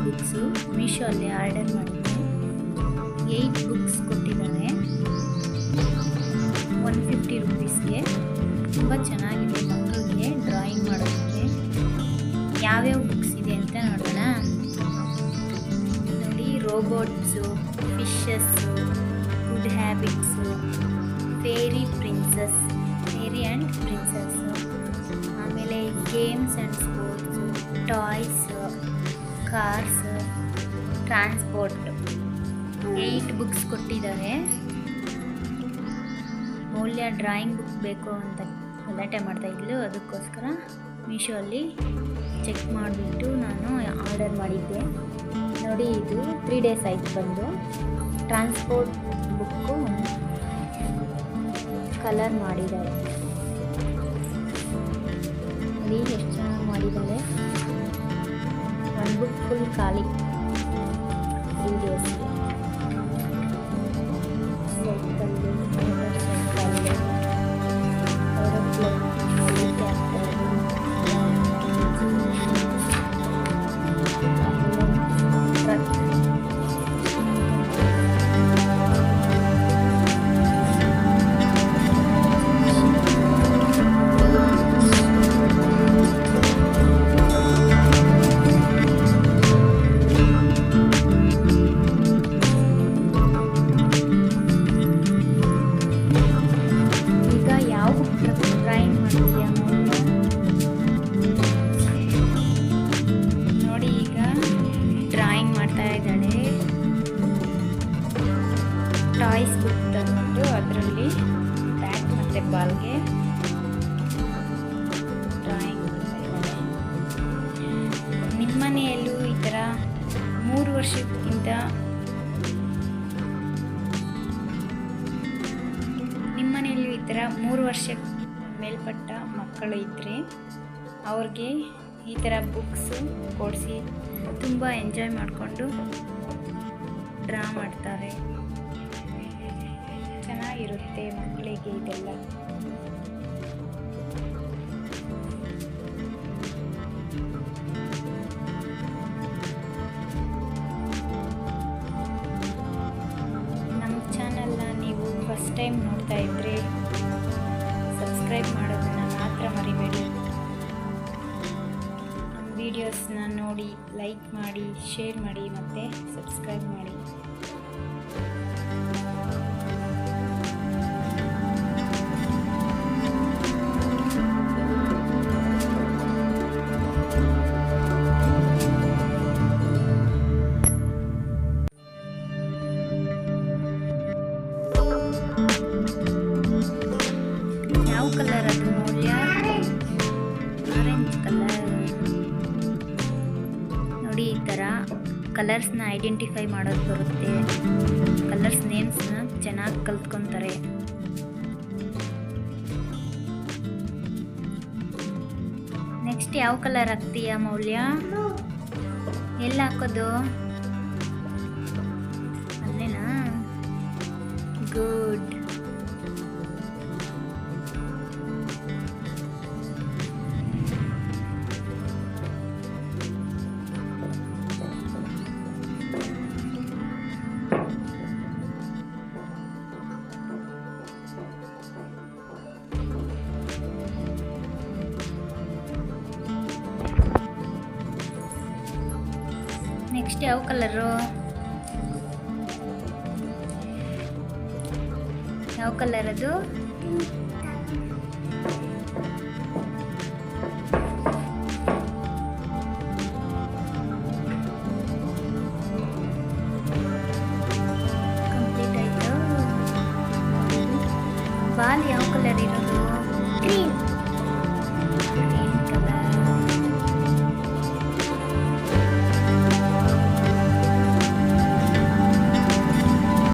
Books ಮೀಶೋಲ್ಲಿ order ಮಾಡಿದ್ದೆ. 8 books ಕೊಟ್ಟಿದ್ದಾನೆ 150 ರುಪೀಸ್ಗೆ. ತುಂಬ ಚೆನ್ನಾಗಿದೆ ಮಕ್ಕಳಿಗೆ ಡ್ರಾಯಿಂಗ್ ಮಾಡೋದಕ್ಕೆ. ಯಾವ್ಯಾವ ಬುಕ್ಸ್ ಇದೆ ಅಂತ ನೋಡೋಣ. ನೋಡಿ, robots, fishes, good habits, fairy and princesses, ಆಮೇಲೆ games and sports, toys, cars, transport. 8 books ಕೊಟ್ಟಿದ್ದಾರೆ. ಮೌಲ್ಯ ಡ್ರಾಯಿಂಗ್ ಬುಕ್ ಬೇಕು ಅಂತ ಗಲಾಟೆ ಮಾಡ್ತಾಯಿದ್ಲು, ಅದಕ್ಕೋಸ್ಕರ ಮೀಶೋ ಅಲ್ಲಿ ಚೆಕ್ ಮಾಡಿಬಿಟ್ಟು ನಾನು ಆರ್ಡರ್ ಮಾಡಿದ್ದೆ. ನೋಡಿ, ಇದು 3 ಡೇಸ್ ಆಯಿತು ಬಂದು. ಟ್ರಾನ್ಸ್ಪೋರ್ಟ್ ಬುಕ್ಕು ಕಲರ್ ಮಾಡಿದ್ದಾರೆ. ನೋಡಿ ಎಷ್ಟು ಚೆನ್ನಾಗಿ ಮಾಡಿದ್ದಾರೆ. ಒಂದು ಬುಕ್ ಫುಲ್ ಖಾಲಿ 3 ಡೇಸ್. ನೋಡಿ, ಈಗ ಡ್ರಾಯಿಂಗ್ ಮಾಡ್ತಾ ಇದ್ದಾಳೆ. ಟಾಯ್ಸ್ ಬುಕ್ ತಂದು ಅದರಲ್ಲಿ ಬ್ಯಾಟ್ ಮತ್ತು ಬಾಲ್ಗೆ ಡ್ರಾಯಿಂಗ್ ಮಾಡ್ತಾ ಇದ್ದಾಳೆ. ನಿಮ್ಮ ಮನೆಯಲ್ಲೂ ಈ ಥರ 3 ವರ್ಷಕ್ಕಿಂತ ಮೇಲ್ಪಟ್ಟ ಮಕ್ಕಳು ಇದ್ದರೆ ಅವ್ರಿಗೆ ಈ ಥರ ಬುಕ್ಸು ಕೊಡಿಸಿ ತುಂಬ ಎಂಜಾಯ್ ಮಾಡಿಕೊಂಡು ಡ್ರಾ ಮಾಡ್ತಾರೆ. ಚೆನ್ನಾಗಿರುತ್ತೆ ಮಕ್ಕಳಿಗೆ ಇದೆಲ್ಲ. ನಮ್ಮ ಚಾನಲ್ನ ನೀವು ಫಸ್ಟ್ ಟೈಮ್ ನೋಡ್ತಾ ಇದ್ದರೆ ಸಬ್ಸ್ಕ್ರೈಬ್ ಮಾಡೋದನ್ನು ಮಾತ್ರ ಮರಿಬೇಡಿ. ನಮ್ಮ ವೀಡಿಯೋಸ್ನ ನೋಡಿ ಲೈಕ್ ಮಾಡಿ, ಶೇರ್ ಮಾಡಿ ಮತ್ತು ಸಬ್ಸ್ಕ್ರೈಬ್ ಮಾಡಿ. ಯಾವ ಕಲರ್ ಅದು ಮೌಲ್ಯ? Orange colour. ನೋಡಿ, ಈ ಥರ ಕಲರ್ಸ್ನ ಐಡೆಂಟಿಫೈ ಮಾಡೋದು ಬರುತ್ತೆ. ಕಲರ್ಸ್ ನೇಮ್ಸ್ನ ಚೆನ್ನಾಗಿ ಕಲ್ತ್ಕೊತಾರೆ. ನೆಕ್ಸ್ಟ್ ಯಾವ ಕಲರ್ ಹಾಕ್ತೀಯಾ ಮೌಲ್ಯ? ಎಲ್ಲ ಹಾಕೋದು? ಅಲ್ಲೇನಾ? ಗುಡ್. ನೆಕ್ಸ್ಟ್ ಯಾವ ಕಲರು? ಯಾವ ಕಲರ್ ಅದು? ಕಂಪ್ಲೀಟ್ ಆಯ್ತು. ಬಾಲ್ ಯಾವ ಕಲರ್ ಇರೋದು? ಗ್ರೀನ್.